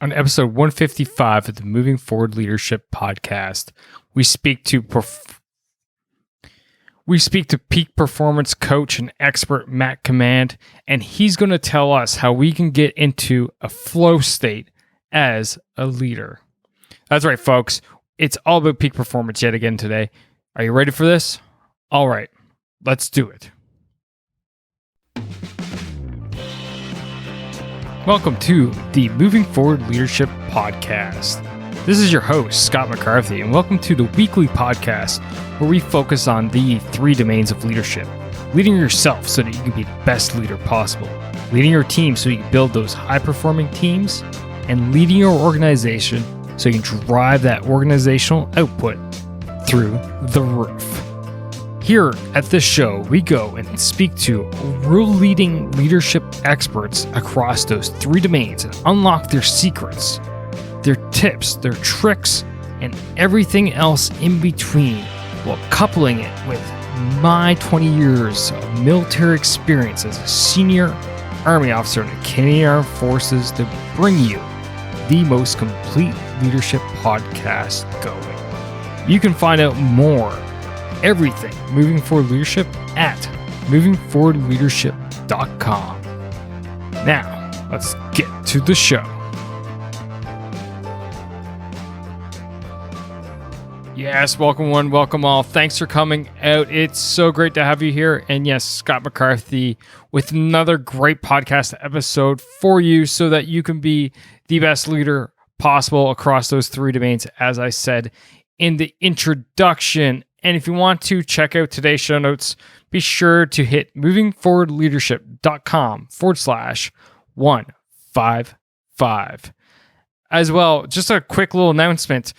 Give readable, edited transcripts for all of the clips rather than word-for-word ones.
On episode 155 of the Moving Forward Leadership podcast, we speak to peak performance coach and expert Matt Comand, and he's going to tell us how we can get into a flow state as a leader. That's right, folks. It's all about peak performance yet again today. Are you ready for this? All right, let's do it. Welcome to the Moving Forward Leadership Podcast. This is your host, Scott McCarthy, and welcome to the weekly podcast where we focus on the three domains of leadership. Leading yourself so that you can be the best leader possible. Leading your team so you can build those high-performing teams. And leading your organization so you can drive that organizational output through the roof. Here at this show, we go and speak to world-leading leadership experts across those three domains and unlock their secrets, their tips, their tricks, and everything else in between, while coupling it with my 20 years of military experience as a senior Army officer in the Canadian Armed Forces to bring you the most complete leadership podcast going. You can find out more everything Moving Forward Leadership at movingforwardleadership.com. Now, let's get to the show. Yes, welcome one, welcome all. Thanks for coming out. It's so great to have you here. And yes, Scott McCarthy with another great podcast episode for you so that you can be the best leader possible across those three domains, as I said in the introduction. And if you want to check out today's show notes, be sure to hit movingforwardleadership.com/155. As well, just a quick little announcement.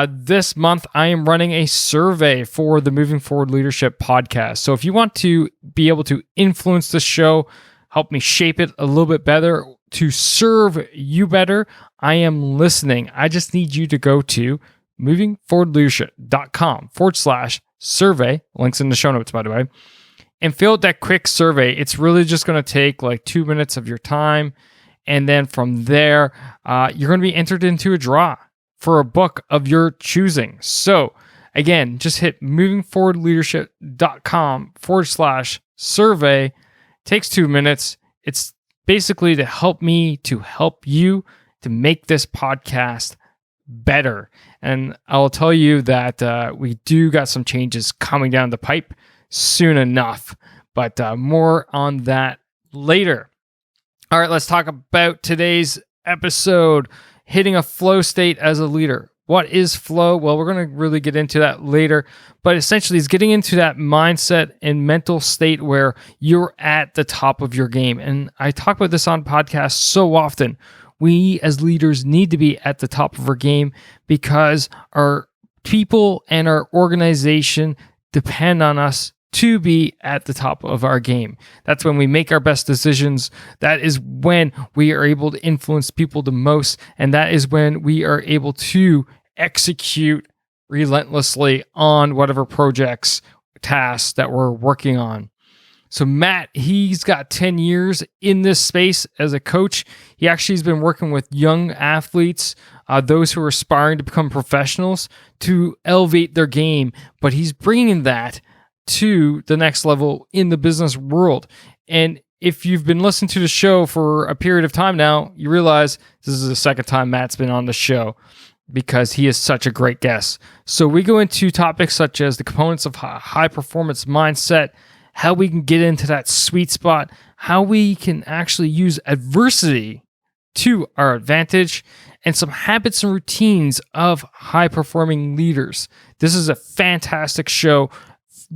This month, I am running a survey for the Moving Forward Leadership podcast. So if you want to be able to influence the show, help me shape it a little bit better, to serve you better, I am listening. I just need you to go to movingforwardleadership.com/survey, links in the show notes, by the way, and fill out that quick survey. It's really just going to take like 2 minutes of your time. And then from there, you're going to be entered into a draw for a book of your choosing. So again, just hit movingforwardleadership.com/survey. Takes 2 minutes. It's basically to help me to help you to make this podcast better. And I'll tell you that we do got some changes coming down the pipe soon enough, but more on that later. All right, let's talk about today's episode, hitting a flow state as a leader. What is flow? Well, we're going to really get into that later, but essentially it's getting into that mindset and mental state where you're at the top of your game. And I talk about this on podcasts so often. We as leaders need to be at the top of our game because our people and our organization depend on us to be at the top of our game. That's when we make our best decisions. That is when we are able to influence people the most. And that is when we are able to execute relentlessly on whatever projects, tasks that we're working on. So Matt, he's got 10 years in this space as a coach. He actually has been working with young athletes, those who are aspiring to become professionals, to elevate their game. But he's bringing that to the next level in the business world. And if you've been listening to the show for a period of time now, you realize this is the second time Matt's been on the show because he is such a great guest. So we go into topics such as the components of high performance mindset, how we can get into that sweet spot, how we can actually use adversity to our advantage, and some habits and routines of high performing leaders. This is a fantastic show,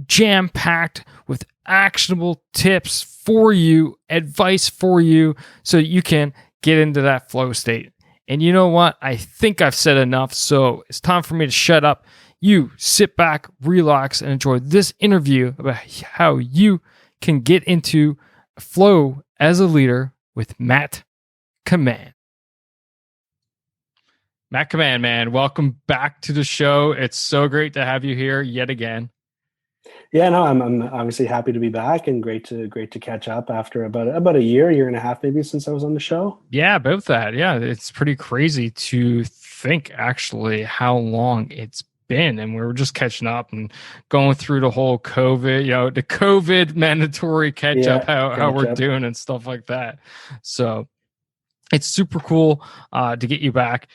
jam-packed with actionable tips for you, advice for you, so that you can get into that flow state. And you know what? I think I've said enough, so it's time for me to shut up. You sit back, relax, and enjoy this interview about how you can get into flow as a leader with Matt Comand. Matt Comand, man, welcome back to the show. It's so great to have you here yet again. Yeah, no, I'm obviously happy to be back and great to catch up after about a year and a half maybe since I was on the show. Yeah, about that. Yeah, it's pretty crazy to think actually how long it's been. And we were just catching up and going through the whole COVID, the COVID mandatory catch up, Yeah, how catch we're up. doing and stuff like that. So it's super cool to get you back.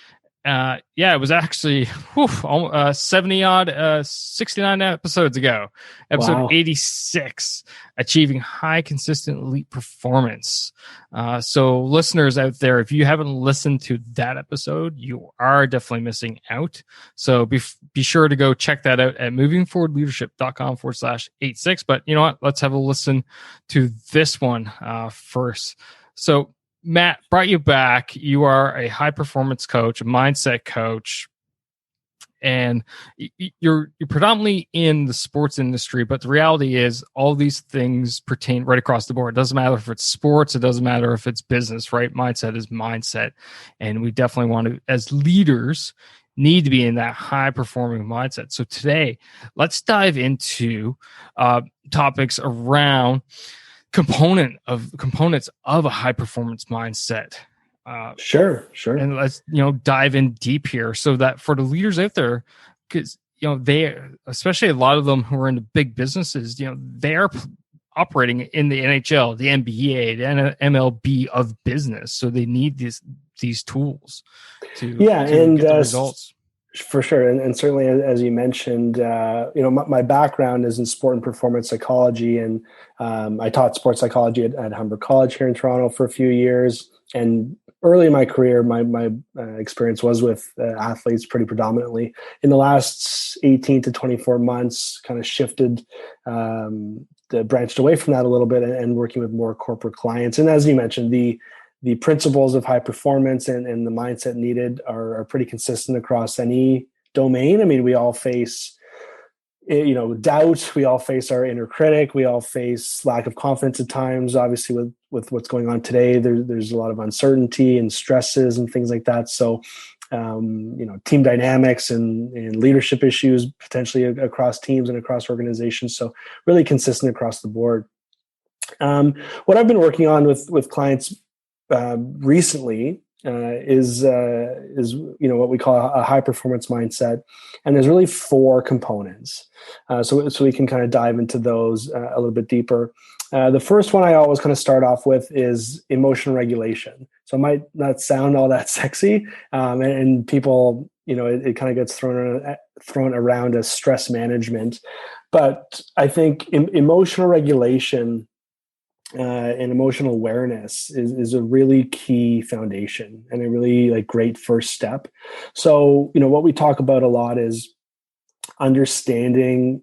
Yeah, it was actually 70 odd, 69 episodes ago, episode Wow. 86, achieving high consistent elite performance. So listeners out there, if you haven't listened to that episode, you are definitely missing out. So be sure to go check that out at movingforwardleadership.com/86. But you know what? Let's have a listen to this one first. So Matt, brought you back. You are a high performance coach, a mindset coach, and you're predominantly in the sports industry. But the reality is, all these things pertain right across the board. It doesn't matter if it's sports, it doesn't matter if it's business, right? Mindset is mindset, and we definitely want to, as leaders, need to be in that high performing mindset. So today, let's dive into topics around components of a high performance mindset. Sure. And let's dive in deep here, so that for the leaders out there, because they, especially a lot of them who are into big businesses, they are operating in the NHL, the NBA, the MLB of business, so they need these tools to get the results. For sure. And certainly, as you mentioned, my background is in sport and performance psychology. And I taught sports psychology at Humber College here in Toronto for a few years. And early in my career, my experience was with athletes pretty predominantly. In the last 18 to 24 months, kind of shifted, branched away from that a little bit and working with more corporate clients. And as you mentioned, the principles of high performance and the mindset needed are pretty consistent across any domain. I mean, we all face, doubt. We all face our inner critic. We all face lack of confidence at times. Obviously, with what's going on today, there's a lot of uncertainty and stresses and things like that. So, team dynamics and leadership issues potentially across teams and across organizations. So, really consistent across the board. What I've been working on with clients recently is what we call a high performance mindset, and there's really 4 components. So we can kind of dive into those a little bit deeper. The first one I always kind of start off with is emotional regulation. So it might not sound all that sexy, and people, it kind of gets thrown around as stress management, but I think emotional regulation and emotional awareness is a really key foundation and a really great first step. So, what we talk about a lot is understanding,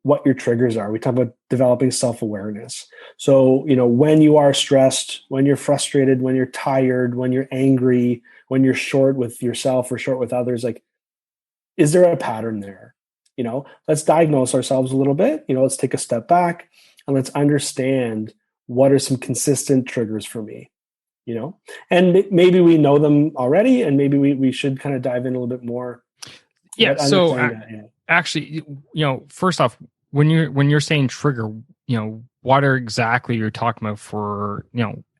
what your triggers are. We talk about developing self-awareness. So, when you are stressed, when you're frustrated, when you're tired, when you're angry, when you're short with yourself or short with others, is there a pattern there? Let's diagnose ourselves a little bit. Let's take a step back and let's understand what are some consistent triggers for me, and maybe we know them already, and maybe we should kind of dive in a little bit more. Yeah. So actually, first off, when you're saying trigger, what are exactly you're talking about for,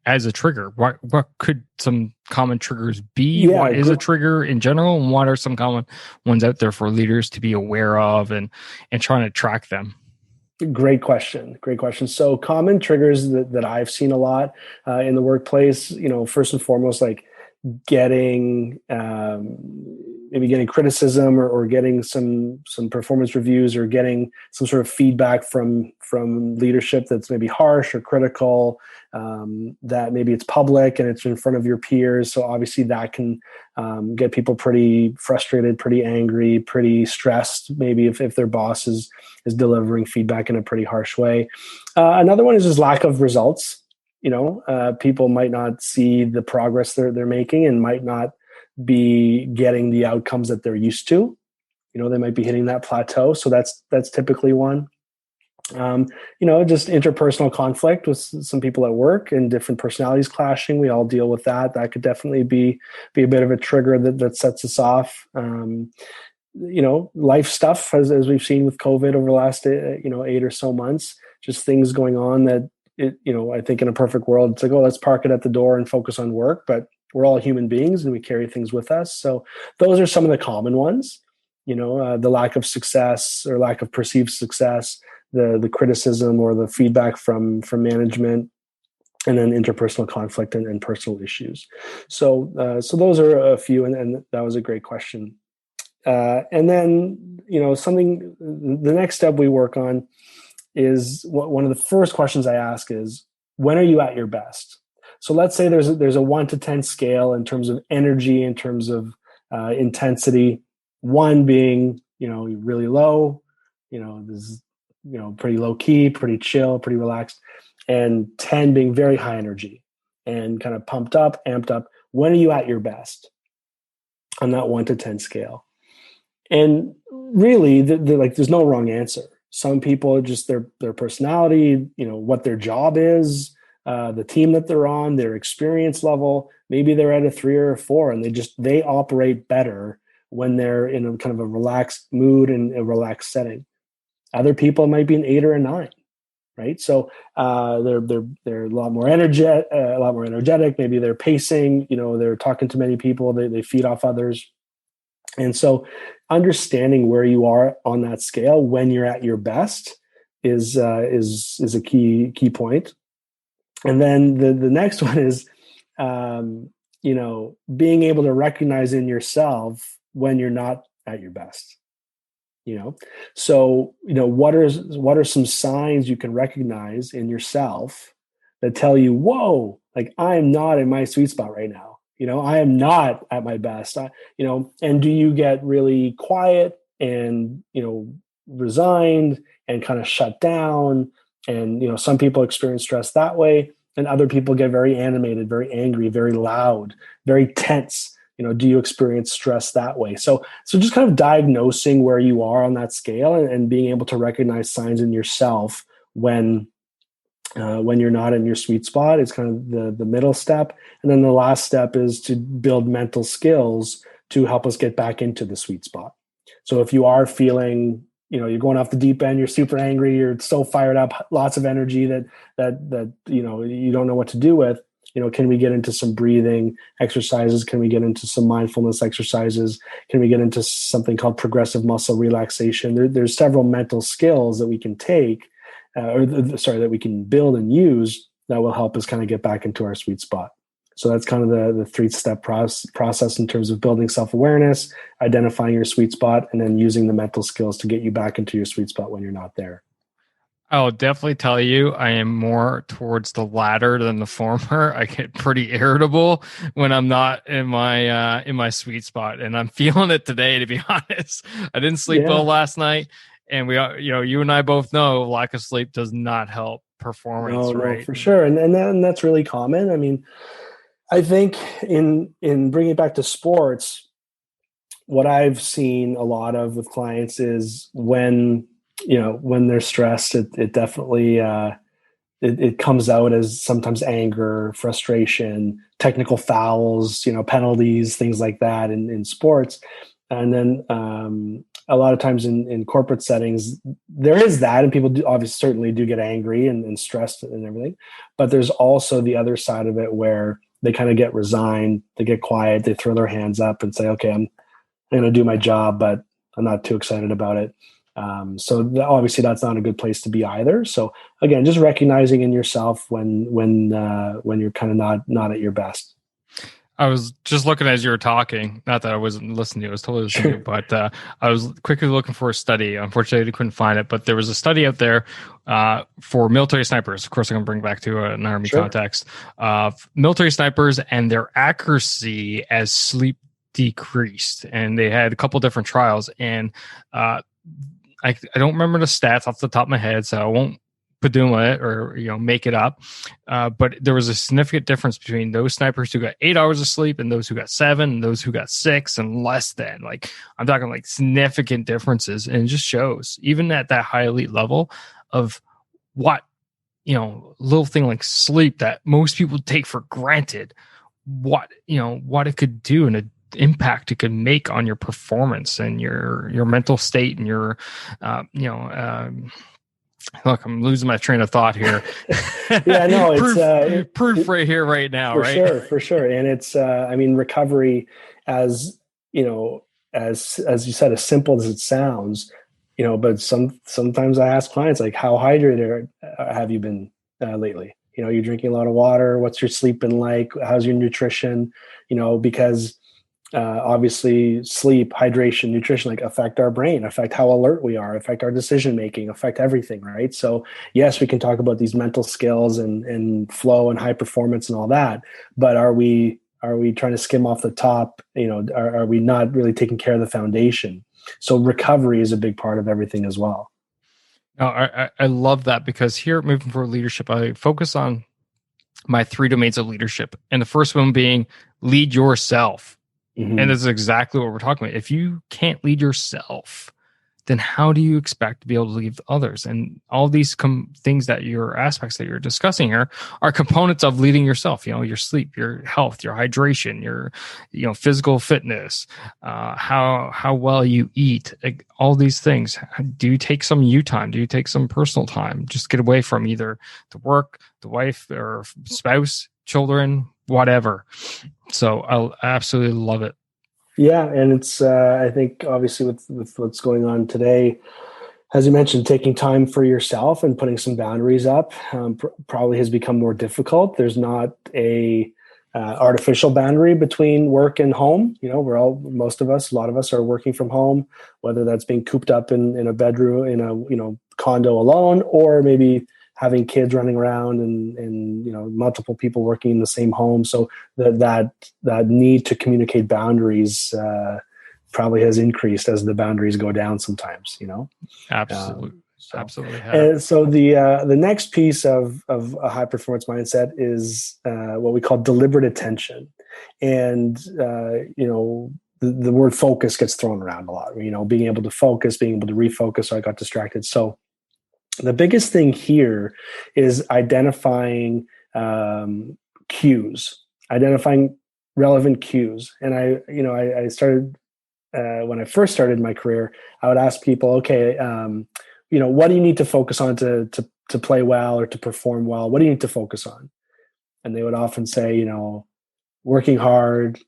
as a trigger? What could some common triggers be? Yeah, what is a trigger in general, and what are some common ones out there for leaders to be aware of and trying to track them? Great question. So common triggers that I've seen a lot in the workplace, first and foremost, getting maybe getting criticism or getting some performance reviews or getting some sort of feedback from leadership that's maybe harsh or critical, that maybe it's public and it's in front of your peers. So obviously that can get people pretty frustrated, pretty angry, pretty stressed, maybe if their boss is delivering feedback in a pretty harsh way. Another one is just lack of results. People might not see the progress they're making and might not be getting the outcomes that they're used to. They might be hitting that plateau. So that's typically one. Just interpersonal conflict with some people at work and different personalities clashing. We all deal with that. That could definitely be a bit of a trigger that sets us off. life stuff as we've seen with COVID over the last 8 or so months, just things going on that I think in a perfect world, it's like, oh, let's park it at the door and focus on work. But we're all human beings and we carry things with us. So those are some of the common ones, the lack of success or lack of perceived success, the criticism or the feedback from management, and then interpersonal conflict and personal issues. So those are a few, and that was a great question. And then, the next step we work on is one of the first questions I ask is, when are you at your best? So let's say there's a 1 to 10 scale in terms of energy, in terms of intensity. 1 being, really low, this is, pretty low key, pretty chill, pretty relaxed, and 10 being very high energy and kind of pumped up, amped up. When are you at your best on that 1 to 10 scale? And really, there's no wrong answer. Some people, just their personality, what their job is, the team that they're on, their experience level, maybe they're at a 3 or a 4, and they operate better when they're in a kind of a relaxed mood and a relaxed setting. Other people might be an 8 or a 9, right? So they're a lot more energetic. Maybe they're pacing. They're talking to many people. They feed off others. And so understanding where you are on that scale when you're at your best is a key point. And then the next one is, being able to recognize in yourself when you're not at your best. So what are some signs you can recognize in yourself that tell you, whoa, like I'm not in my sweet spot right now. I am not at my best. And do you get really quiet and, resigned and kind of shut down? And, some people experience stress that way, and other people get very animated, very angry, very loud, very tense. Do you experience stress that way? So just kind of diagnosing where you are on that scale and being able to recognize signs in yourself when you're not in your sweet spot is kind of the middle step. And then the last step is to build mental skills to help us get back into the sweet spot. So if you are feeling, you're going off the deep end, you're super angry, you're so fired up, lots of energy that you don't know what to do with, can we get into some breathing exercises? Can we get into some mindfulness exercises? Can we get into something called progressive muscle relaxation? There's several mental skills that we can take that we can build and use that will help us kind of get back into our sweet spot. So that's kind of the 3-step process in terms of building self-awareness, identifying your sweet spot, and then using the mental skills to get you back into your sweet spot when you're not there. I'll definitely tell you, I am more towards the latter than the former. I get pretty irritable when I'm not in my sweet spot, and I'm feeling it today, to be honest. I didn't sleep well last night. And we are, you and I both know lack of sleep does not help performance, right? No, for sure. And that's really common. I mean, I think in bringing it back to sports, what I've seen a lot of with clients is when they're stressed, it definitely, it comes out as sometimes anger, frustration, technical fouls, penalties, things like that in sports. And then a lot of times in corporate settings, there is that, and people certainly do get angry and stressed and everything. But there's also the other side of it where they kind of get resigned, they get quiet, they throw their hands up and say, "Okay, I'm going to do my job, but I'm not too excited about it." So obviously that's not a good place to be either. So again, just recognizing in yourself when you're kind of not at your best. I was just looking as you were talking. Not that I wasn't listening to you. I was totally listening to you. But I was quickly looking for a study. Unfortunately, I couldn't find it. But there was a study out there for military snipers. Of course, I'm going to bring back to an Army context. Military snipers and their accuracy as sleep decreased. And they had a couple different trials. And I don't remember the stats off the top of my head, so I won't paduma it or make it up. But there was a significant difference between those snipers who got 8 hours of sleep and those who got 7, and those who got 6 and less than. Like, I'm talking like significant differences, and it just shows even at that high elite level of what little thing like sleep that most people take for granted, what it could do in a impact it could make on your performance and your mental state and your look, I'm losing my train of thought here. Yeah, no, it's proof right here, right now, for right? for sure. And it's, I mean, recovery, as you know, as you said, as simple as it sounds, but sometimes I ask clients like, how hydrated have you been lately? You're drinking a lot of water. What's your sleep been like? How's your nutrition? Because obviously sleep, hydration, nutrition like affect our brain, affect how alert we are, affect our decision making, affect everything, right? So yes, we can talk about these mental skills and flow and high performance and all that, but are we trying to skim off the top? Are we not really taking care of the foundation? So recovery is a big part of everything as well. No, I love that, because here at Moving Forward Leadership, I focus on my 3 domains of leadership, and the first one being lead yourself. Mm-hmm. And this is exactly what we're talking about. If you can't lead yourself, then how do you expect to be able to lead others? And all these things that your aspects that you're discussing here are components of leading yourself. Your sleep, your health, your hydration, your physical fitness, how well you eat, like, all these things. Do you take some you time? Do you take some personal time? Just get away from either the work, the wife or spouse, children, whatever. So I absolutely love it. Yeah, and it's I think obviously with what's going on today, as you mentioned, taking time for yourself and putting some boundaries up probably has become more difficult. There's not a artificial boundary between work and home. A lot of us are working from home, whether that's being cooped up in a bedroom in a condo alone, or maybe having kids running around and multiple people working in the same home. So that need to communicate boundaries probably has increased as the boundaries go down sometimes. Absolutely. Absolutely. And so the next piece of a high performance mindset is what we call deliberate attention. And the word focus gets thrown around a lot. Being able to focus, being able to refocus. So I got distracted. So the biggest thing here is identifying cues, identifying relevant cues. And I started when I first started my career, I would ask people, okay, what do you need to focus on to play well or to perform well? What do you need to focus on? And they would often say, working hard,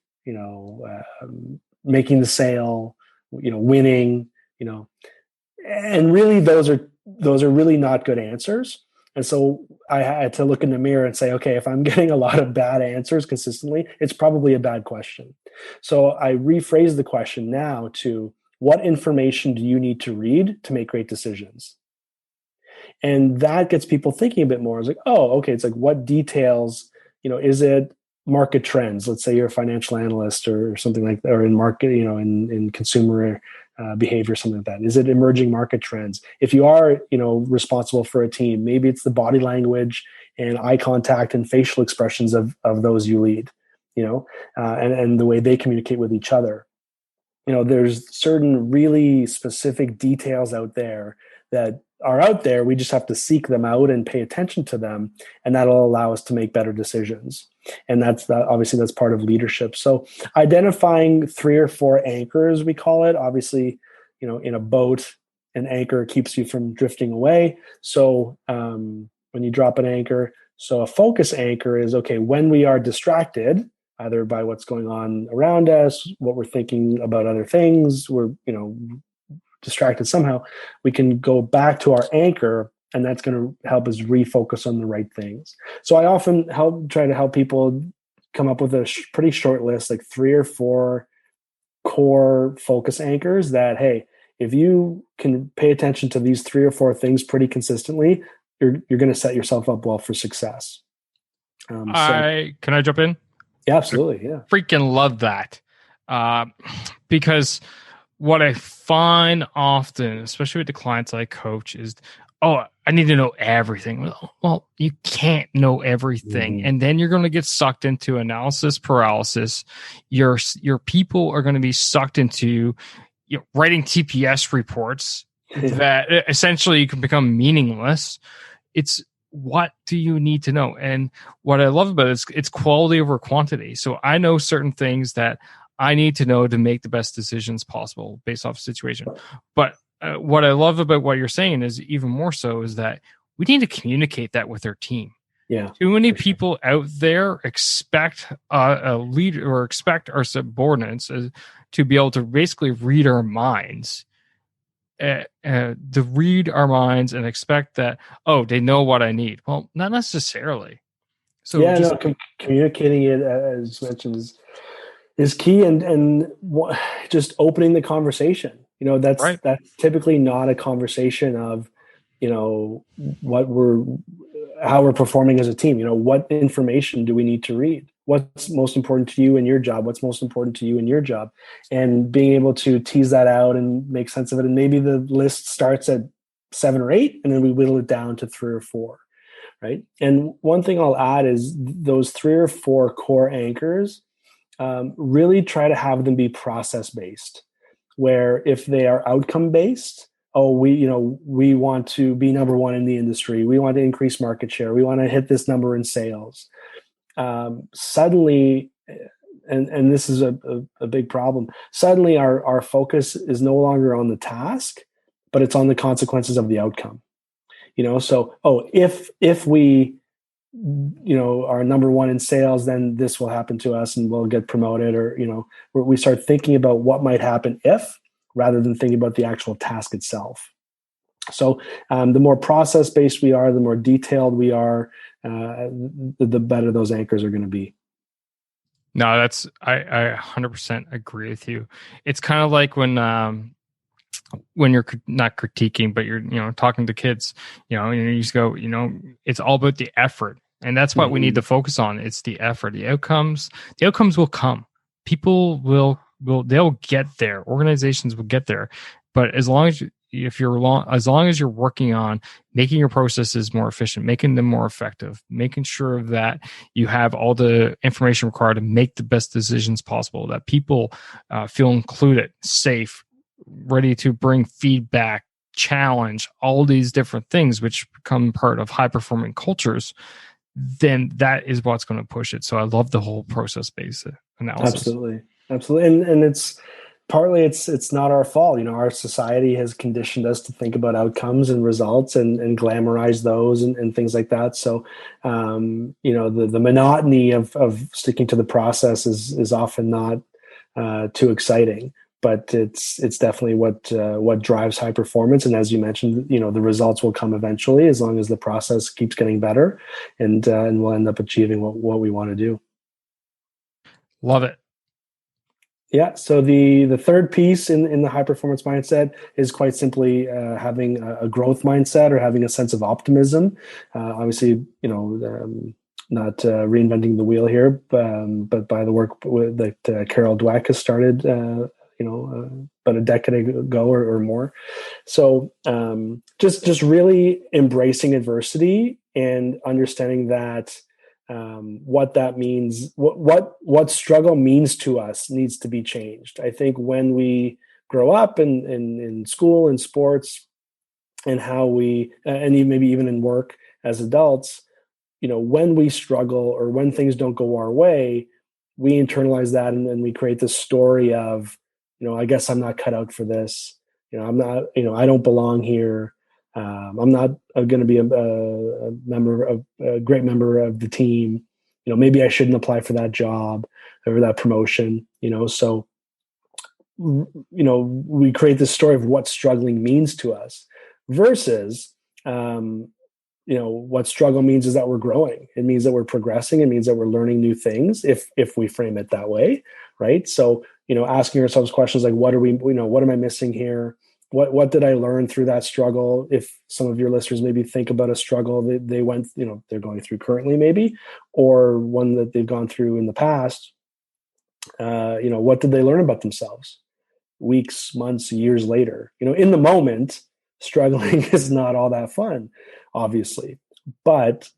making the sale, winning, and really those are really not good answers. And so I had to look in the mirror and say, okay, if I'm getting a lot of bad answers consistently, it's probably a bad question. So I rephrase the question now to, what information do you need to read to make great decisions? And that gets people thinking a bit more. It's like, oh, okay. It's like, what details, is it market trends? Let's say you're a financial analyst or something like that, or in market, in consumer behavior, something like that. Is it emerging market trends? If you are, responsible for a team, maybe it's the body language and eye contact and facial expressions of those you lead, and the way they communicate with each other. There's certain really specific details out there that are out there. We just have to seek them out and pay attention to them, and that'll allow us to make better decisions. And obviously that's part of leadership. So identifying 3 or 4 anchors, we call it. Obviously, in a boat, an anchor keeps you from drifting away. So when you drop an anchor, so a focus anchor is, okay, when we are distracted, either by what's going on around us, what we're thinking about other things, we're, distracted somehow, we can go back to our anchor, and that's going to help us refocus on the right things. So I often try to help people come up with a pretty short list, like 3 or 4 core focus anchors that, hey, if you can pay attention to these 3 or 4 things pretty consistently, you're going to set yourself up well for success. Can I jump in? Yeah, absolutely. Yeah. Freaking love that. Because what I find often, especially with the clients I coach, is, oh, I need to know everything. Well, you can't know everything. And then you're going to get sucked into analysis paralysis. Your people are going to be sucked into writing TPS reports that essentially you can become meaningless. It's, what do you need to know? And what I love about it is it's quality over quantity. So I know certain things that I need to know to make the best decisions possible based off the situation. But what I love about what you're saying is even more so is that we need to communicate that with our team. Yeah. Too many people out there expect a leader or expect our subordinates to be able to basically read our minds, to read our minds and expect that, oh, they know what I need. Well, not necessarily. So Yeah, just no, communicating it, as mentioned, is key, and just opening the conversation. right. That's typically not a conversation of, what how we're performing as a team. What information do we need to read? What's most important to you in your job? What's most important to you in your job? And being able to tease that out and make sense of it. And maybe the list starts at 7 or 8, and then we whittle it down to 3 or 4. Right. And one thing I'll add is those 3 or 4 core anchors, really try to have them be process based, where if they are outcome based, oh, we want to be number 1 in the industry. We want to increase market share. We want to hit this number in sales. Suddenly, and this is a big problem. Suddenly our focus is no longer on the task, but it's on the consequences of the outcome. So, if we, are number 1 in sales, then this will happen to us and we'll get promoted, or, we start thinking about what might happen if, rather than thinking about the actual task itself. So the more process-based we are, the more detailed we are, the better those anchors are going to be. No, I 100% agree with you. It's kind of like when you're not critiquing, but you're talking to kids, you just go, it's all about the effort. And that's what we need to focus on. It's the effort. The outcomes will come. People they'll get there. Organizations will get there. But as long as you're working on making your processes more efficient, making them more effective, making sure that you have all the information required to make the best decisions possible, that people feel included, safe, ready to bring feedback, challenge, all these different things which become part of high performing cultures, then that is what's going to push it. So I love the whole process based analysis. Absolutely. And it's partly it's not our fault. Our society has conditioned us to think about outcomes and results and glamorize those and things like that. So the monotony of sticking to the process is often not too exciting. But it's definitely what drives high performance. And as you mentioned, the results will come eventually, as long as the process keeps getting better, and we'll end up achieving what we want to do. Love it. Yeah. So the third piece in the high performance mindset is quite simply having a growth mindset, or having a sense of optimism. Obviously, not reinventing the wheel here, but by the work that Carol Dweck has started, about a decade ago or more. So just really embracing adversity and understanding that what that means, what struggle means to us, needs to be changed. I think when we grow up in school and sports, and how we and maybe even in work as adults, when we struggle or when things don't go our way, we internalize that, and we create this story of, I guess I'm not cut out for this. I'm not, I don't belong here. I'm not going to be a great member of the team. Maybe I shouldn't apply for that job or that promotion. So we create this story of what struggling means to us, versus what struggle means is that we're growing. It means that we're progressing. It means that we're learning new things, if we frame it that way, right? So asking ourselves questions like, what am I missing here? What did I learn through that struggle? If some of your listeners maybe think about a struggle that they went, they're going through currently, maybe, or one that they've gone through in the past, what did they learn about themselves weeks, months, years later? In the moment, struggling is not all that fun, obviously, but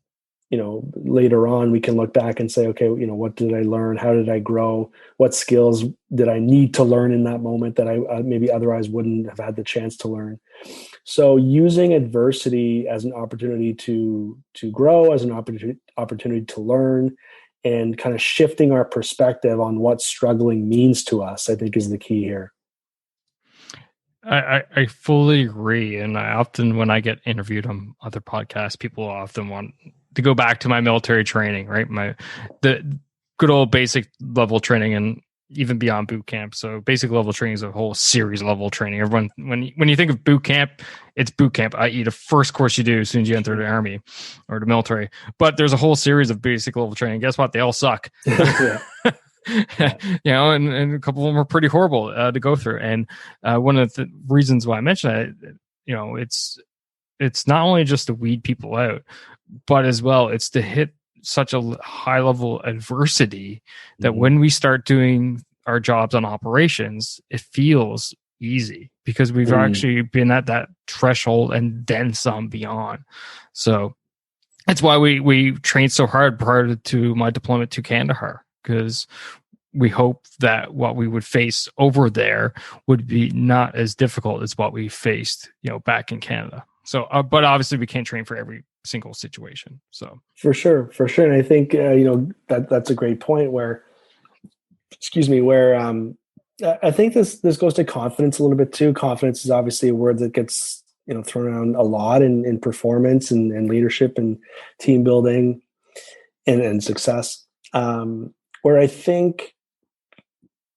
later on we can look back and say, okay, what did I learn? How did I grow? What skills did I need to learn in that moment that I maybe otherwise wouldn't have had the chance to learn? So using adversity as an opportunity to grow, as an opportunity to learn, and kind of shifting our perspective on what struggling means to us, I think, is the key here. I fully agree. And I often, when I get interviewed on other podcasts, people often want to go back to my military training, right? The good old basic level training and even beyond boot camp. So basic level training is a whole series level training. Everyone, when you think of boot camp, it's boot camp, i.e. the first course you do as soon as you enter the army or the military. But there's a whole series of basic level training. Guess what? They all suck. Yeah. And a couple of them are pretty horrible to go through. And one of the reasons why I mentioned that, it's not only just to weed people out, but as well, it's to hit such a high level adversity that when we start doing our jobs on operations, it feels easy because we've actually been at that threshold and then some beyond. So that's why we trained so hard prior to my deployment to Kandahar, because we hope that what we would face over there would be not as difficult as what we faced, back in Canada. So, but obviously we can't train for every single situation. So for sure. And I think, that's a great point where I think this goes to confidence a little bit too. Confidence is obviously a word that gets, thrown around a lot in performance and leadership and team building and success. Where I think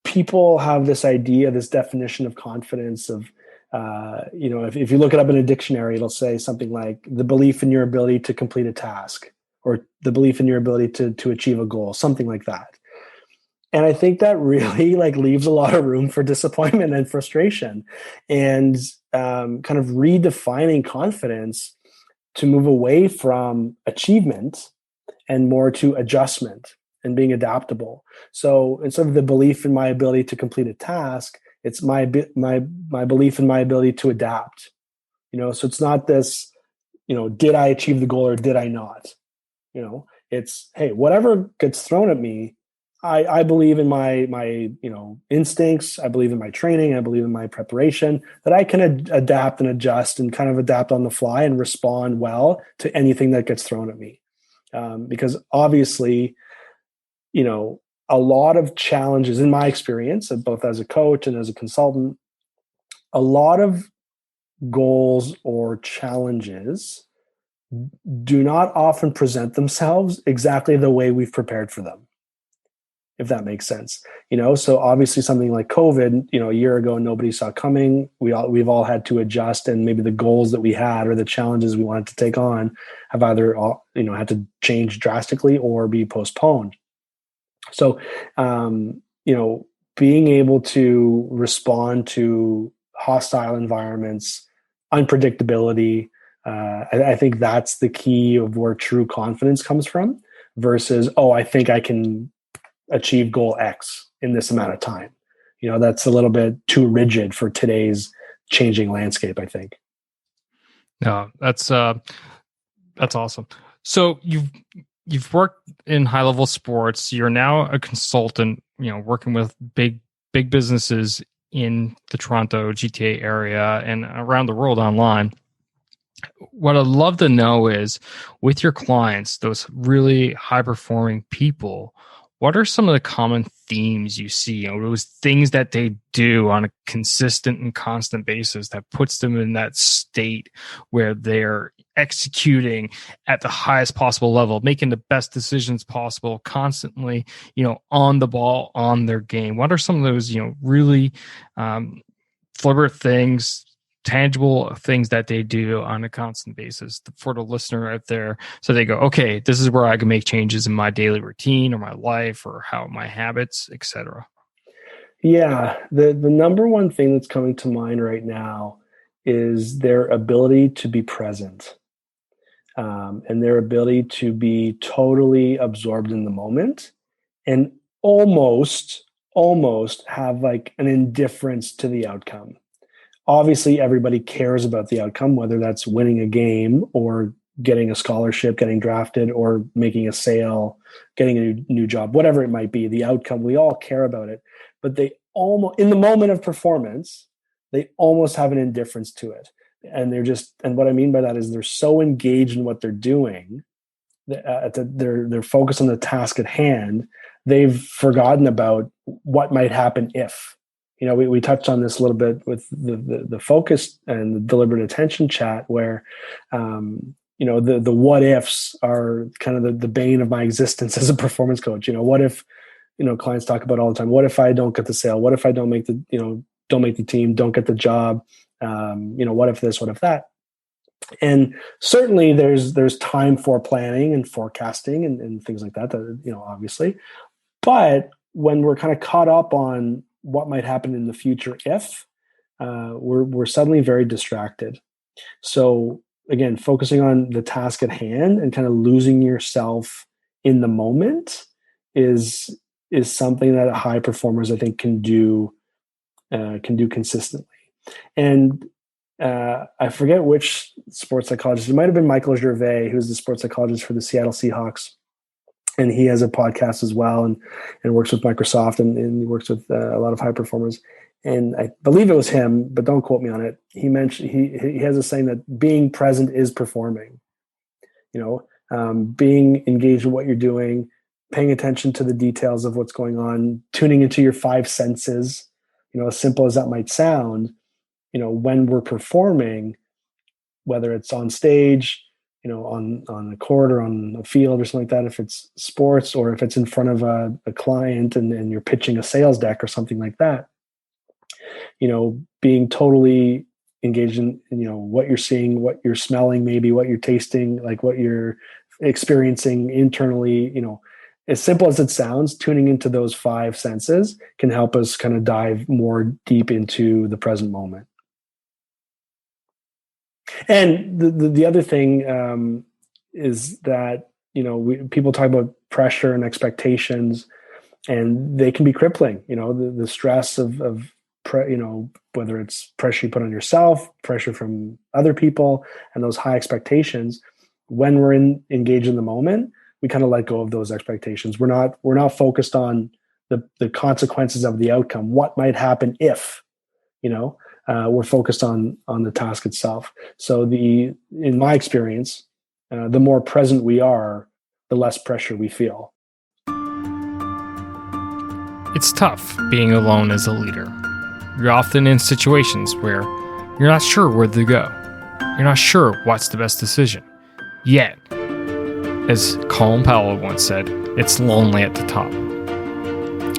people have this idea, this definition of confidence of, if you look it up in a dictionary, it'll say something like the belief in your ability to complete a task or the belief in your ability to achieve a goal, something like that. And I think that really leaves a lot of room for disappointment and frustration, and kind of redefining confidence to move away from achievement and more to adjustment and being adaptable. So instead of the belief in my ability to complete a task, it's my belief in my ability to adapt. So it's not this, did I achieve the goal or did I not? It's, hey, whatever gets thrown at me, I believe in my instincts. I believe in my training. I believe in my preparation, that I can adapt and adjust and kind of adapt on the fly and respond well to anything that gets thrown at me. Because obviously, a lot of challenges in my experience, both as a coach and as a consultant, a lot of goals or challenges do not often present themselves exactly the way we've prepared for them, if that makes sense. So obviously something like COVID, a year ago, nobody saw coming. We've all had to adjust, and maybe the goals that we had or the challenges we wanted to take on have either, had to change drastically or be postponed. So, being able to respond to hostile environments, unpredictability, I think that's the key of where true confidence comes from versus, I think I can achieve goal X in this amount of time. That's a little bit too rigid for today's changing landscape, I think. No, that's awesome. So you've worked in high level sports. You're now a consultant, working with big businesses in the Toronto GTA area and around the world online. What I'd love to know is, with your clients, those really high performing people, what are some of the common themes you see? Those things that they do on a consistent and constant basis that puts them in that state where they're executing at the highest possible level, making the best decisions possible, constantly, on the ball, on their game. What are some of those, really deliberate things, tangible things that they do on a constant basis for the listener out there, so they go, okay, this is where I can make changes in my daily routine or my life or how my habits, etc. Yeah, the number one thing that's coming to mind right now is their ability to be present, and their ability to be totally absorbed in the moment and almost have an indifference to the outcome. Obviously, everybody cares about the outcome, whether that's winning a game or getting a scholarship, getting drafted, or making a sale, getting a new job, whatever it might be. The outcome, we all care about it. But they almost, in the moment of performance, they almost have an indifference to it. And and what I mean by that is they're so engaged in what they're doing they're focused on the task at hand, they've forgotten about what might happen if. We touched on this a little bit with the focus and the deliberate attention chat, where the what ifs are kind of the bane of my existence as a performance coach. What if, clients talk about all the time, what if I don't get the sale? What if I don't make the team, don't get the job? What if this, what if that? And certainly there's time for planning and forecasting and things like that, obviously. But when we're kind of caught up on what might happen in the future if, we're suddenly very distracted. So again, focusing on the task at hand and kind of losing yourself in the moment is something that high performers, I think, can do consistently. And I forget which sports psychologist. It might have been Michael Gervais, who's the sports psychologist for the Seattle Seahawks. And he has a podcast as well, and works with Microsoft, and he works with a lot of high performers. And I believe it was him, but don't quote me on it. He mentioned he has a saying that being present is performing. Being engaged in what you're doing, paying attention to the details of what's going on, tuning into your five senses. As simple as that might sound, when we're performing, whether it's on stage, on a court or on a field or something like that, if it's sports or if it's in front of a client and you're pitching a sales deck or something like that, being totally engaged in, what you're seeing, what you're smelling, maybe what you're tasting, like what you're experiencing internally, as simple as it sounds, tuning into those five senses can help us kind of dive more deep into the present moment. And the other thing is that, people talk about pressure and expectations, and they can be crippling. The stress of whether it's pressure you put on yourself, pressure from other people, and those high expectations. When we're engaged in the moment, we kind of let go of those expectations. We're not focused on the consequences of the outcome. What might happen if, we're focused on the task itself. So in my experience, the more present we are, the less pressure we feel. It's tough being alone as a leader. You're often in situations where you're not sure where to go. You're not sure what's the best decision. Yet, as Colin Powell once said, it's lonely at the top.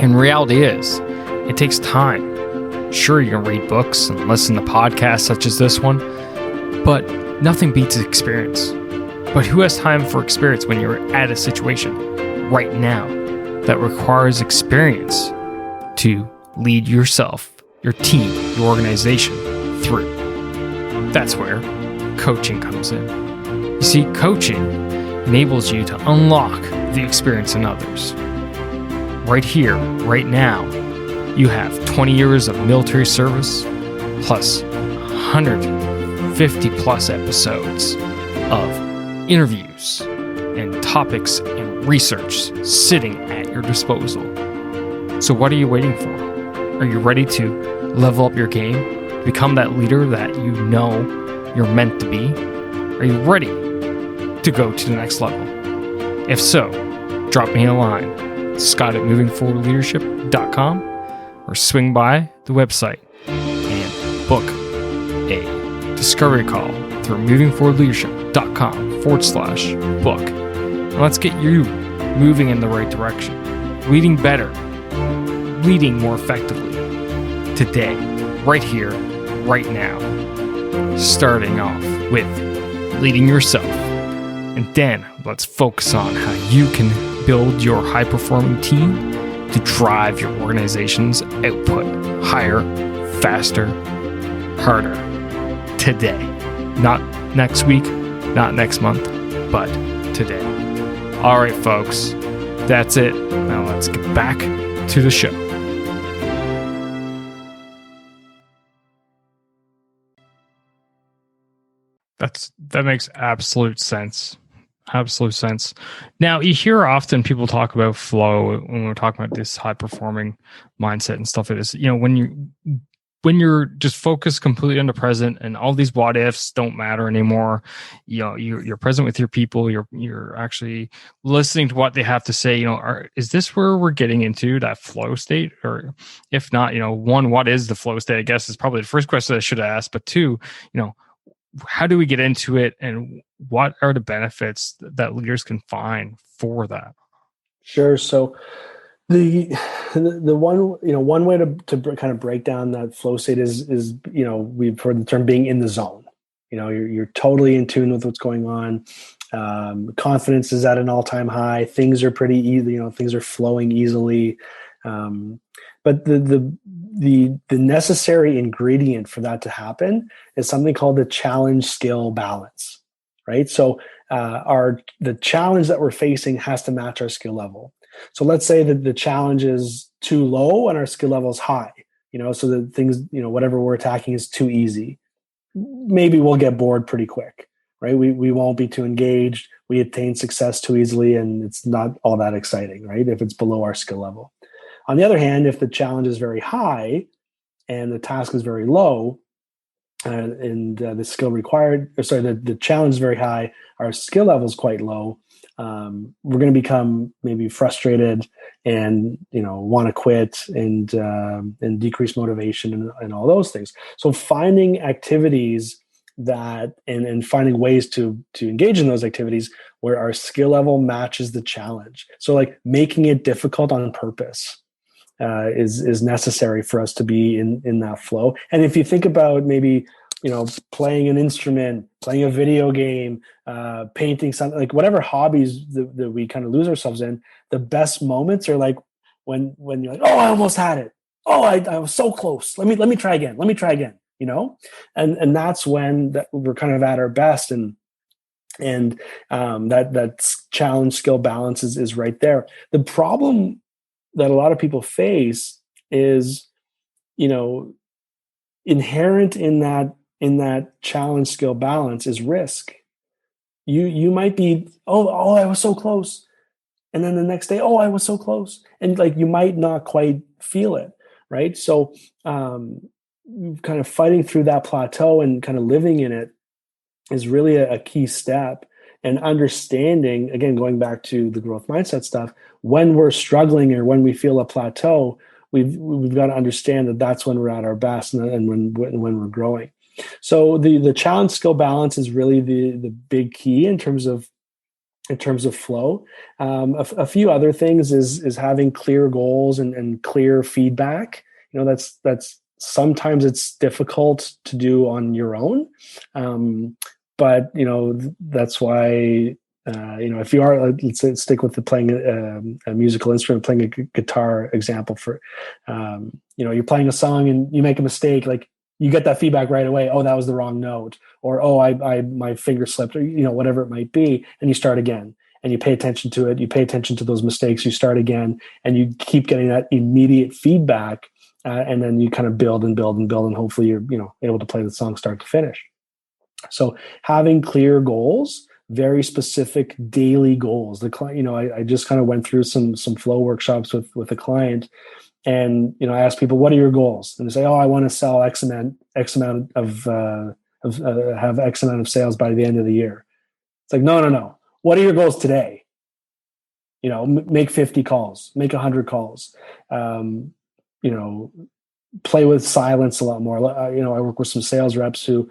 And reality is, it takes time. Sure, you can read books and listen to podcasts such as this one, but nothing beats experience. But who has time for experience when you're at a situation right now that requires experience to lead yourself, your team, your organization through? That's where coaching comes in. You see, coaching enables you to unlock the experience in others. Right here, right now, you have 20 years of military service, plus 150 plus episodes of interviews and topics and research sitting at your disposal. So what are you waiting for? Are you ready to level up your game, become that leader that you know you're meant to be? Are you ready to go to the next level? If so, drop me a line, scott@movingforwardleadership.com, or swing by the website and book a discovery call through movingforwardleadership.com/book. And let's get you moving in the right direction, leading better, leading more effectively today, right here, right now. Starting off with leading yourself. And then let's focus on how you can build your high-performing team to drive your organization's output higher, faster, harder today. Not next week, not next month, but today. All right, folks, that's it. Now let's get back to the show. That makes absolute sense. Absolute sense. Now, you hear often people talk about flow when we're talking about this high performing mindset and stuff like this. When you when you're just focused completely on the present and all these what ifs don't matter anymore, you're present with your people, you're actually listening to what they have to say. Is this where we're getting into that flow state? Or if not, one, what is the flow state? I guess is probably the first question I should have asked. But two, how do we get into it, and what are the benefits that leaders can find for that? Sure. So the one way to kind of break down that flow state is we've heard the term being in the zone. You're totally in tune with what's going on. Confidence is at an all-time high. Things are pretty easy. Things are flowing easily. But the necessary ingredient for that to happen is something called the challenge skill balance, right? So the challenge that we're facing has to match our skill level. So let's say that the challenge is too low and our skill level is high, so that things, whatever we're attacking is too easy. Maybe we'll get bored pretty quick, right? We won't be too engaged. We attain success too easily, and it's not all that exciting, right? If it's below our skill level. On the other hand, if the challenge is very high and the task is very low, and the skill required, the challenge is very high, our skill level is quite low, we're going to become maybe frustrated and want to quit and decrease motivation and all those things. So finding activities that and finding ways to engage in those activities where our skill level matches the challenge. So like making it difficult on purpose is necessary for us to be in that flow. And if you think about maybe playing an instrument, playing a video game, painting something, like whatever hobbies that we kind of lose ourselves in, the best moments are like when you're like, oh, I almost had it. Oh, I was so close. Let me try again. And that's when we're kind of at our best. And that challenge skill balance is right there. The problem that a lot of people face is, inherent in that challenge skill balance is risk. You might be, oh, I was so close. And then the next day, oh, I was so close. And like, you might not quite feel it. Right. So, kind of fighting through that plateau and kind of living in it is really a key step. And understanding, again, going back to the growth mindset stuff, when we're struggling or when we feel a plateau, we've got to understand that that's when we're at our best and when we're growing. So the challenge skill balance is really the big key in terms of flow. A few other things is having clear goals and clear feedback. That's sometimes it's difficult to do on your own. But that's why if you are, let's stick with the playing a musical instrument, playing a guitar example for, you're playing a song and you make a mistake, like you get that feedback right away. Oh, that was the wrong note, or oh, I my finger slipped, or whatever it might be, and you start again. And you pay attention to it. You pay attention to those mistakes. You start again, and you keep getting that immediate feedback, and then you kind of build and build and build, and hopefully you're able to play the song start to finish. So having clear goals, very specific daily goals. The client, I just kind of went through some flow workshops with a client, and I asked people, "What are your goals?" And they say, "Oh, I want to sell X amount of have X amount of sales by the end of the year." It's like, no. What are your goals today? Make 50 calls, make 100 calls. Play with silence a lot more. I work with some sales reps who,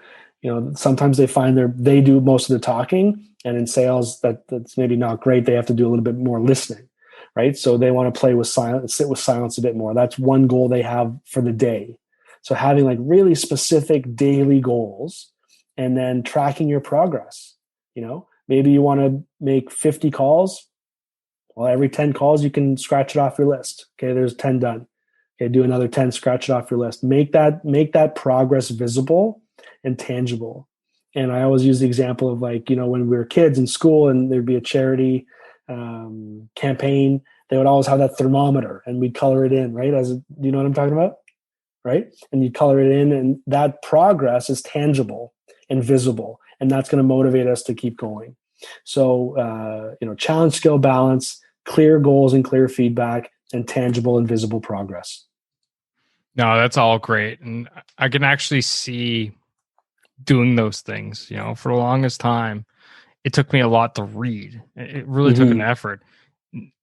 sometimes they find they do most of the talking, and in sales that's maybe not great. They have to do a little bit more listening, right? So they want to play with silence, sit with silence a bit more. That's one goal they have for the day. So having like really specific daily goals, and then tracking your progress. Maybe you want to make 50 calls. Well, every 10 calls, you can scratch it off your list. Okay, there's 10 done. Okay, do another 10, scratch it off your list. Make that progress visible and tangible. And I always use the example of when we were kids in school and there'd be a charity campaign, they would always have that thermometer and we'd color it in, right? Do you know what I'm talking about? Right? And you'd color it in, and that progress is tangible and visible. And that's going to motivate us to keep going. So, challenge skill balance, clear goals and clear feedback, and tangible and visible progress. No, that's all great. And I can actually see doing those things, for the longest time. It took me a lot to read. It really took an Mm-hmm. effort.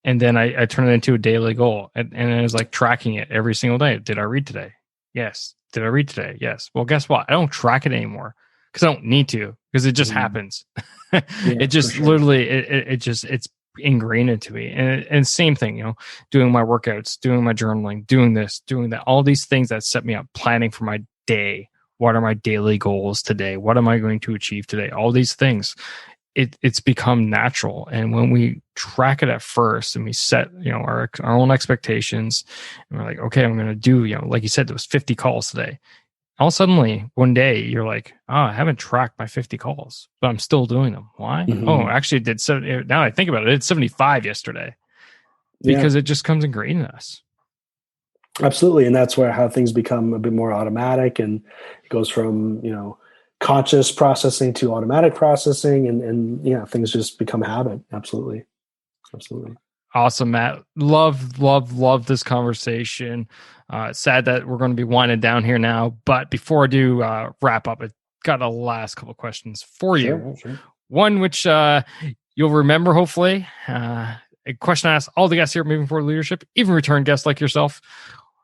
And then I turned it into a daily goal. And it was like tracking it every single day. Did I read today? Yes. Did I read today? Yes. Well, guess what? I don't track it anymore because I don't need to, because it just Mm-hmm. happens. Yeah, It for just sure. literally, it's ingrained into me. And same thing, doing my workouts, doing my journaling, doing this, doing that, all these things that set me up, planning for my day. What are my daily goals today? What am I going to achieve today? All these things. It's become natural. And when we track it at first and we set, our own expectations, and we're like, okay, I'm going to do, like you said, there was 50 calls today. All suddenly one day you're like, oh, I haven't tracked my 50 calls, but I'm still doing them. Why? Oh, Mm-hmm. actually it did. So now I think about it, it did 75 yesterday, Yeah, because it just comes ingrained in us. absolutely. And that's where how things become a bit more automatic, and it goes from, conscious processing to automatic processing, and yeah, things just become habit. Absolutely. Absolutely. Awesome, Matt. Love this conversation. Sad that we're going to be winding down here now, but before I do wrap up, I got a last couple of questions for Sure, you. sure. One which you'll remember, hopefully. A question I ask all the guests here moving forward leadership, even return guests like yourself.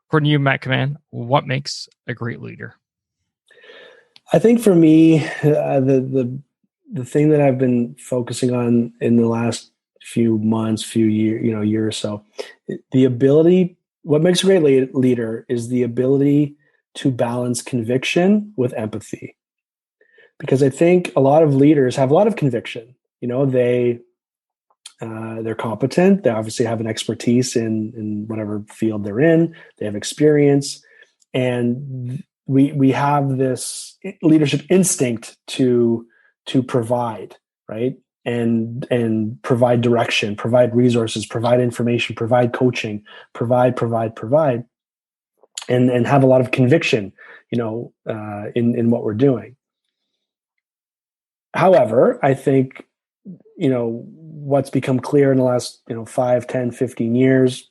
According to you, Matt Comand, what makes a great leader? I think for me, the thing that I've been focusing on in the last few months, few year or so, the ability. What makes a great leader is the ability to balance conviction with empathy. Because I think a lot of leaders have a lot of conviction. They're competent. They obviously have an expertise in whatever field they're in. They have experience, and we have this leadership instinct to provide, right, and provide direction, provide resources, provide information, provide coaching, provide, and have a lot of conviction, in what we're doing. However, I think, what's become clear in the last 5, 10, 15 years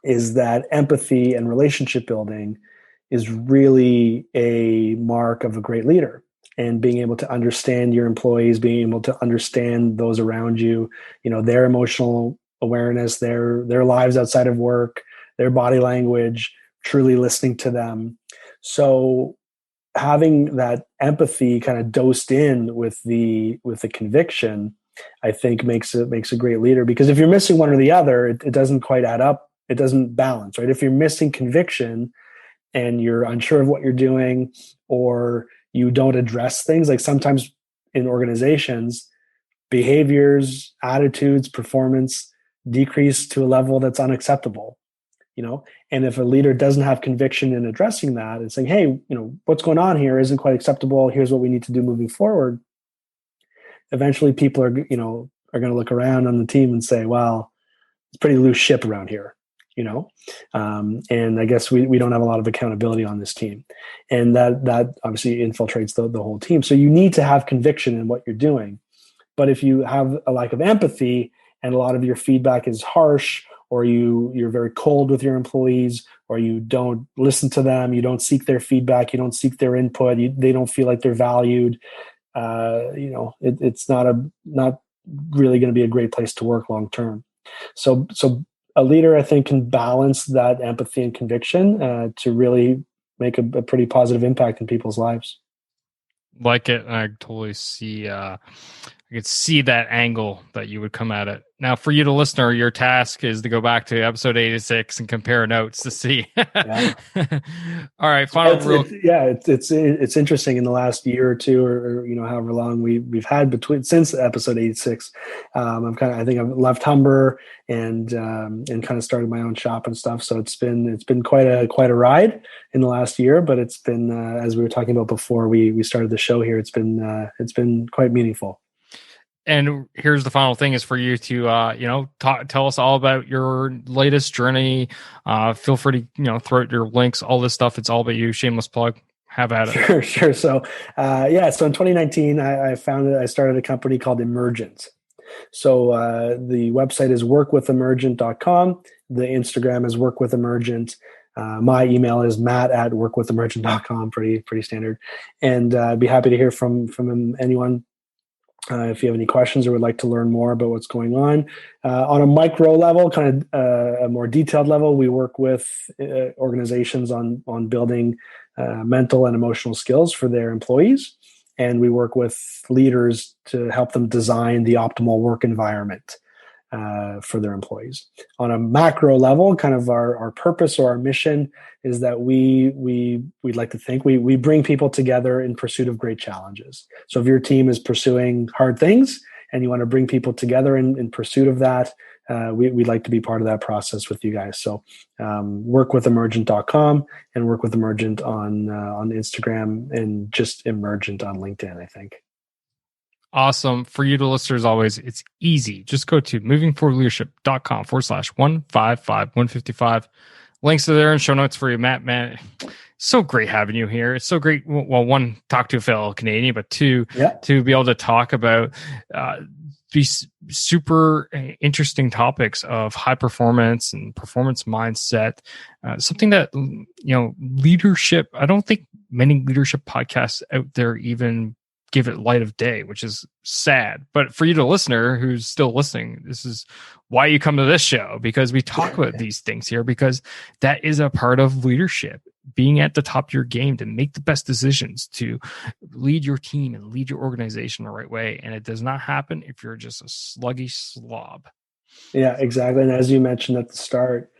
is that empathy and relationship building is really a mark of a great leader, and being able to understand your employees, being able to understand those around you, their emotional awareness, their lives outside of work, their body language, truly listening to them. So having that empathy kind of dosed in with the conviction, I think makes a great leader. Because if you're missing one or the other, it doesn't quite add up. It doesn't balance, right? If you're missing conviction and you're unsure of what you're doing, or you don't address things, like sometimes in organizations, behaviors, attitudes, performance decrease to a level that's unacceptable, and if a leader doesn't have conviction in addressing that and saying, hey, what's going on here isn't quite acceptable, here's what we need to do moving forward, eventually people are going to look around on the team and say, well, it's pretty loose ship around here, and I guess we don't have a lot of accountability on this team, and that obviously infiltrates the whole team. So you need to have conviction in what you're doing. But if you have a lack of empathy and a lot of your feedback is harsh, or you're very cold with your employees, or you don't listen to them, you don't seek their feedback, you don't seek their input, they don't feel like they're valued, it's not really going to be a great place to work long term. So a leader, I think, can balance that empathy and conviction to really make a pretty positive impact in people's lives. Like it. I totally see. I could see that angle that you would come at it. Now, for you, the listener, your task is to go back to episode 86 and compare notes to see. Yeah. All right, Well, final real. it's interesting in the last year or two, or however long we've had between since episode 86. I think I've left Humber and kind of started my own shop and stuff. So it's been quite a ride in the last year, but it's been as we were talking about before we started the show here. It's been quite meaningful. And here's the final thing: is for you to tell us all about your latest journey. Feel free to throw out your links, all this stuff. It's all about you. Shameless plug. Have at it. Sure. So so in 2019, I started a company called Emergent. So the website is workwithemergent.com. The Instagram is workwithemergent. My email is matt@workwithemergent.com, pretty standard. And I'd be happy to hear from anyone if you have any questions or would like to learn more about what's going on. On a micro level, kind of a more detailed level, we work with organizations on building mental and emotional skills for their employees. And we work with leaders to help them design the optimal work environment for their employees. On a macro level, kind of our purpose or our mission is that we'd like to think we bring people together in pursuit of great challenges. So if your team is pursuing hard things and you want to bring people together in pursuit of that, we'd like to be part of that process with you guys. So work with emergent.com and work with Emergent on Instagram and just Emergent on LinkedIn, I think. Awesome. For you, the listeners, always, it's easy. Just go to movingforwardleadership.com/155-155. Links are there and show notes for you, Matt. Man, so great having you here. It's so great. Well, one, talk to a fellow Canadian, but two, to be able to talk about these super interesting topics of high performance and performance mindset. Something that, leadership, I don't think many leadership podcasts out there even give it light of day, which is sad. But for you, the listener who's still listening, this is why you come to this show, because we talk about these things here, because that is a part of leadership, being at the top of your game to make the best decisions, to lead your team and lead your organization the right way. And it does not happen if you're just a sluggish slob. Yeah, exactly. And as you mentioned at the start,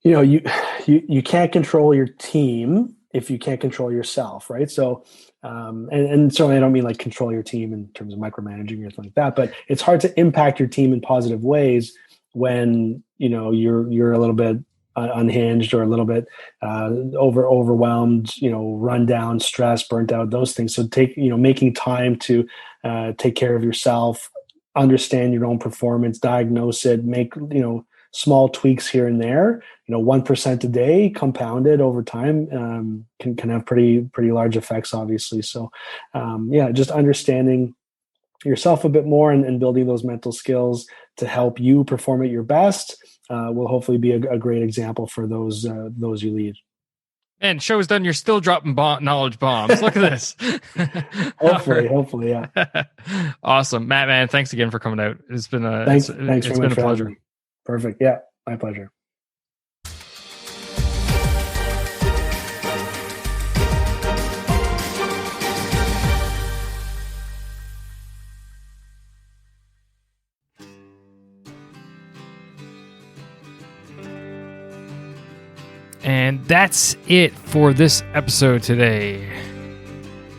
you can't control your team if you can't control yourself, right? So, and certainly I don't mean like control your team in terms of micromanaging or anything like that, but it's hard to impact your team in positive ways when, you're a little bit unhinged or a little bit overwhelmed, run down, stressed, burnt out, those things. So making time to take care of yourself, understand your own performance, diagnose it, make, small tweaks here and there, 1% a day compounded over time can have pretty large effects, obviously. So just understanding yourself a bit more and building those mental skills to help you perform at your best will hopefully be a great example for those you lead. And show's done. You're still dropping knowledge bombs. Look at this. hopefully, yeah. Awesome, Matt. Man, thanks again for coming out. It's been thanks it's very been much a pleasure. Perfect. Yeah, my pleasure. And that's it for this episode today.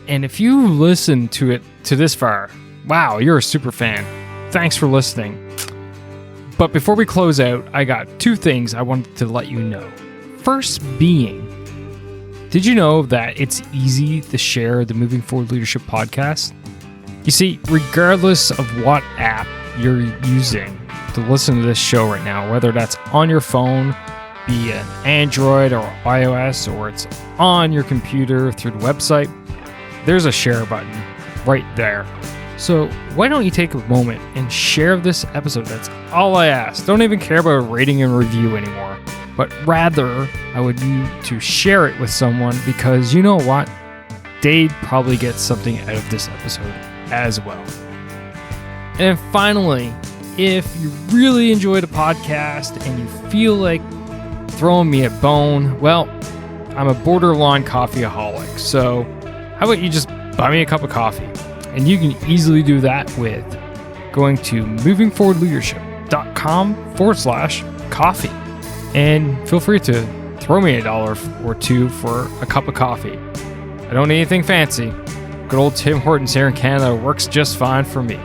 And if you listened to it to this far, wow, you're a super fan. Thanks for listening. But before we close out, I got two things I wanted to let you know. First being, did you know that it's easy to share the Moving Forward Leadership podcast? You see, regardless of what app you're using to listen to this show right now, whether that's on your phone, be it Android or iOS, or it's on your computer through the website, there's a share button right there. So why don't you take a moment and share this episode? That's all I ask. Don't even care about a rating and review anymore, but rather I would you to share it with someone, because you know what? They'd probably get something out of this episode as well. And finally, if you really enjoy the podcast and you feel like throwing me a bone, well, I'm a borderline coffeeaholic. So how about you just buy me a cup of coffee? And you can easily do that with going to movingforwardleadership.com/coffee. And feel free to throw me $1 or $2 for a cup of coffee. I don't need anything fancy. Good old Tim Hortons here in Canada works just fine for me.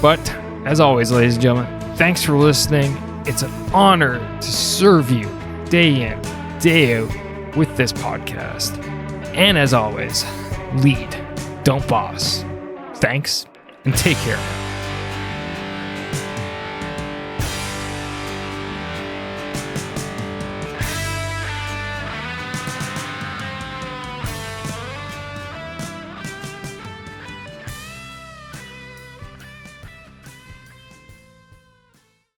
But as always, ladies and gentlemen, thanks for listening. It's an honor to serve you day in, day out with this podcast. And as always, lead, don't boss. Thanks, and take care.